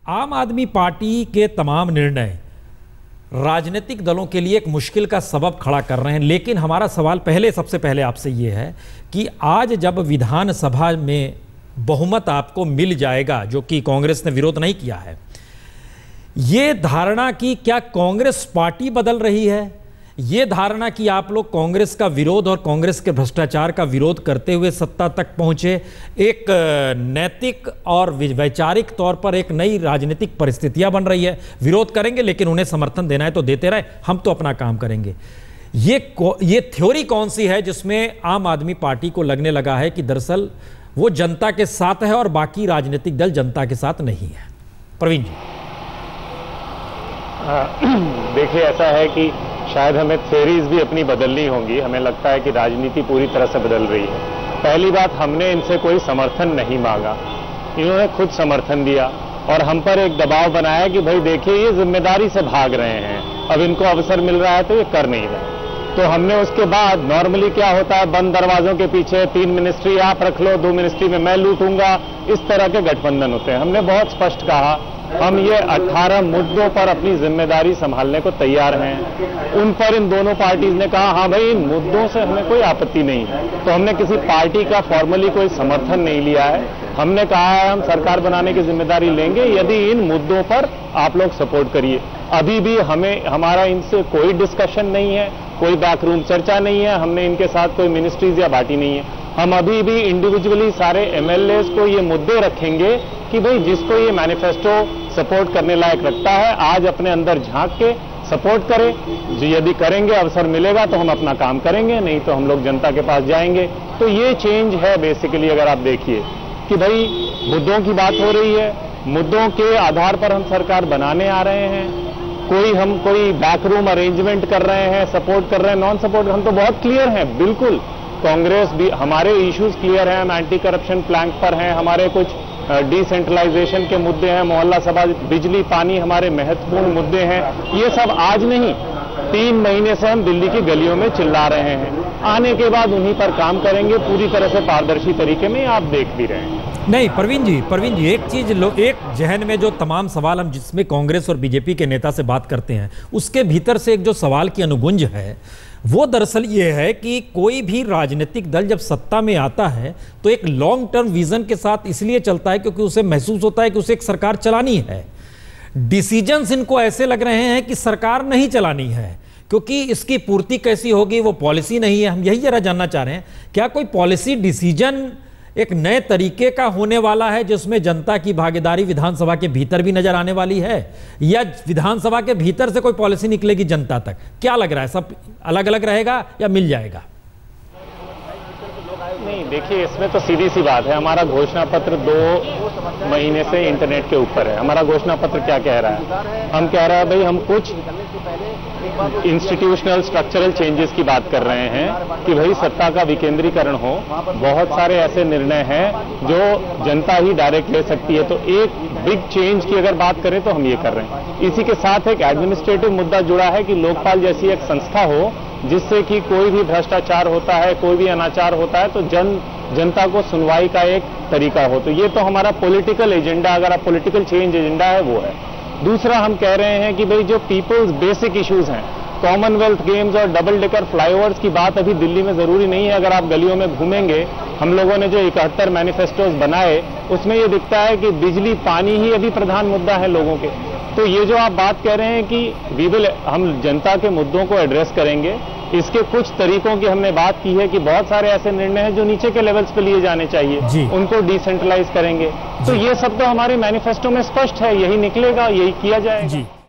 आम आदमी पार्टी के तमाम निर्णय राजनीतिक दलों के लिए एक मुश्किल का सबब खड़ा कर रहे हैं, लेकिन हमारा सवाल सबसे पहले आपसे ये है कि आज जब विधानसभा में बहुमत आपको मिल जाएगा, जो कि कांग्रेस ने विरोध नहीं किया है, ये धारणा कि क्या कांग्रेस पार्टी बदल रही है, ये धारणा कि आप लोग कांग्रेस का विरोध और कांग्रेस के भ्रष्टाचार का विरोध करते हुए सत्ता तक पहुंचे, एक नैतिक और वैचारिक तौर पर एक नई राजनीतिक परिस्थितियां बन रही है। विरोध करेंगे लेकिन उन्हें समर्थन देना है तो देते रहे, हम तो अपना काम करेंगे। ये थ्योरी कौन सी है जिसमें आम आदमी पार्टी को लगने लगा है कि दरअसल वो जनता के साथ है और बाकी राजनीतिक दल जनता के साथ नहीं है? प्रवीण जी। देखिए, ऐसा है कि शायद हमें थ्योरीज भी अपनी बदलनी होंगी। हमें लगता है कि राजनीति पूरी तरह से बदल रही है। पहली बात, हमने इनसे कोई समर्थन नहीं मांगा, इन्होंने खुद समर्थन दिया और हम पर एक दबाव बनाया कि भाई देखिए, ये जिम्मेदारी से भाग रहे हैं, अब इनको अवसर मिल रहा है तो ये कर नहीं रहे। तो हमने उसके बाद, नॉर्मली क्या होता है, बंद दरवाजों के पीछे 3 मिनिस्ट्री आप रख लो, 2 मिनिस्ट्री में मैं लूटूंगा, इस तरह के गठबंधन होते हैं। हमने बहुत स्पष्ट कहा, हम ये 18 मुद्दों पर अपनी जिम्मेदारी संभालने को तैयार हैं। उन पर इन दोनों पार्टीज ने कहा, हाँ भाई, इन मुद्दों से हमें कोई आपत्ति नहीं है। तो हमने किसी पार्टी का फॉर्मली कोई समर्थन नहीं लिया है। हमने कहा है हम सरकार बनाने की जिम्मेदारी लेंगे यदि इन मुद्दों पर आप लोग सपोर्ट करिए। अभी भी हमारा इनसे कोई डिस्कशन नहीं है, कोई बैकरूम चर्चा नहीं है, हमने इनके साथ कोई मिनिस्ट्रीज या बांटी नहीं है। हम अभी भी इंडिविजुअली सारे एमएलएज को ये मुद्दे रखेंगे कि भाई जिसको ये मैनिफेस्टो सपोर्ट करने लायक रखता है, आज अपने अंदर झांक के सपोर्ट करे। यदि करेंगे, अवसर मिलेगा तो हम अपना काम करेंगे, नहीं तो हम लोग जनता के पास जाएंगे। तो ये चेंज है बेसिकली। अगर आप देखिए कि भाई मुद्दों की बात हो रही है, मुद्दों के आधार पर हम सरकार बनाने आ रहे हैं। हम कोई बैकरूम अरेंजमेंट कर रहे हैं, सपोर्ट कर रहे हैं, नॉन सपोर्ट, हम तो बहुत क्लियर हैं। बिल्कुल कांग्रेस भी, हमारे इश्यूज क्लियर हैं, हम एंटी करप्शन प्लैंक पर हैं, हमारे कुछ डिसेंट्रलाइजेशन के मुद्दे हैं, मोहल्ला सभा, बिजली, पानी हमारे महत्वपूर्ण मुद्दे हैं। ये सब आज नहीं, 3 महीने से हम दिल्ली की गलियों में चिल्ला रहे हैं। आने के बाद उन्हीं पर काम करेंगे पूरी तरह से पारदर्शी तरीके में, आप देख भी रहे हैं। नहीं प्रवीण जी, एक चीज एक जहन में जो तमाम सवाल हम जिसमें कांग्रेस और बीजेपी के नेता से बात करते हैं, उसके भीतर से एक जो सवाल की अनुगुंज है वो दरअसल ये है कि कोई भी राजनीतिक दल जब सत्ता में आता है तो एक लॉन्ग टर्म विजन के साथ इसलिए चलता है क्योंकि उसे महसूस होता है कि उसे एक सरकार चलानी है। डिसीजंस इनको ऐसे लग रहे हैं कि सरकार नहीं चलानी है, क्योंकि इसकी पूर्ति कैसी होगी वो पॉलिसी नहीं है। हम यही जरा जानना चाह रहे हैं, क्या कोई पॉलिसी डिसीजन एक नए तरीके का होने वाला है जिसमें जनता की भागीदारी विधानसभा के भीतर भी नजर आने वाली है, या विधानसभा के भीतर से कोई पॉलिसी निकलेगी जनता तक? क्या लग रहा है, सब अलग अलग रहेगा या मिल जाएगा? नहीं, देखिए, इसमें तो सीधी सी बात है। हमारा घोषणा पत्र 2 महीने से इंटरनेट के ऊपर है। हमारा घोषणा पत्र क्या कह रहा है? हम कह रहे हैं भाई, हम कुछ इंस्टीट्यूशनल स्ट्रक्चरल चेंजेस की बात कर रहे हैं कि भाई सत्ता का विकेंद्रीकरण हो। बहुत सारे ऐसे निर्णय हैं जो जनता ही डायरेक्ट ले सकती है। तो एक बिग चेंज की अगर बात करें तो हम ये कर रहे हैं। इसी के साथ एक एडमिनिस्ट्रेटिव मुद्दा जुड़ा है कि लोकपाल जैसी एक संस्था हो जिससे कि कोई भी भ्रष्टाचार होता है, कोई भी अनाचार होता है तो जनता को सुनवाई का एक तरीका हो। तो ये तो हमारा पॉलिटिकल एजेंडा, अगर आप पॉलिटिकल चेंज एजेंडा है, वो है। दूसरा, हम कह रहे हैं कि भाई जो पीपल्स बेसिक इश्यूज हैं, कॉमनवेल्थ गेम्स और डबल डेकर फ्लाईओवर्स की बात अभी दिल्ली में जरूरी नहीं है। अगर आप गलियों में घूमेंगे, हम लोगों ने जो 71 मैनिफेस्टोज बनाए उसमें ये दिखता है कि बिजली, पानी ही अभी प्रधान मुद्दा है लोगों के। तो ये जो आप बात कह रहे हैं कि हम जनता के मुद्दों को एड्रेस करेंगे, इसके कुछ तरीकों की हमने बात की है कि बहुत सारे ऐसे निर्णय हैं जो नीचे के लेवल्स पे लिए जाने चाहिए, उनको डिसेंट्रलाइज करेंगे। तो ये सब तो हमारे मैनिफेस्टो में स्पष्ट है, यही निकलेगा, यही किया जाएगा।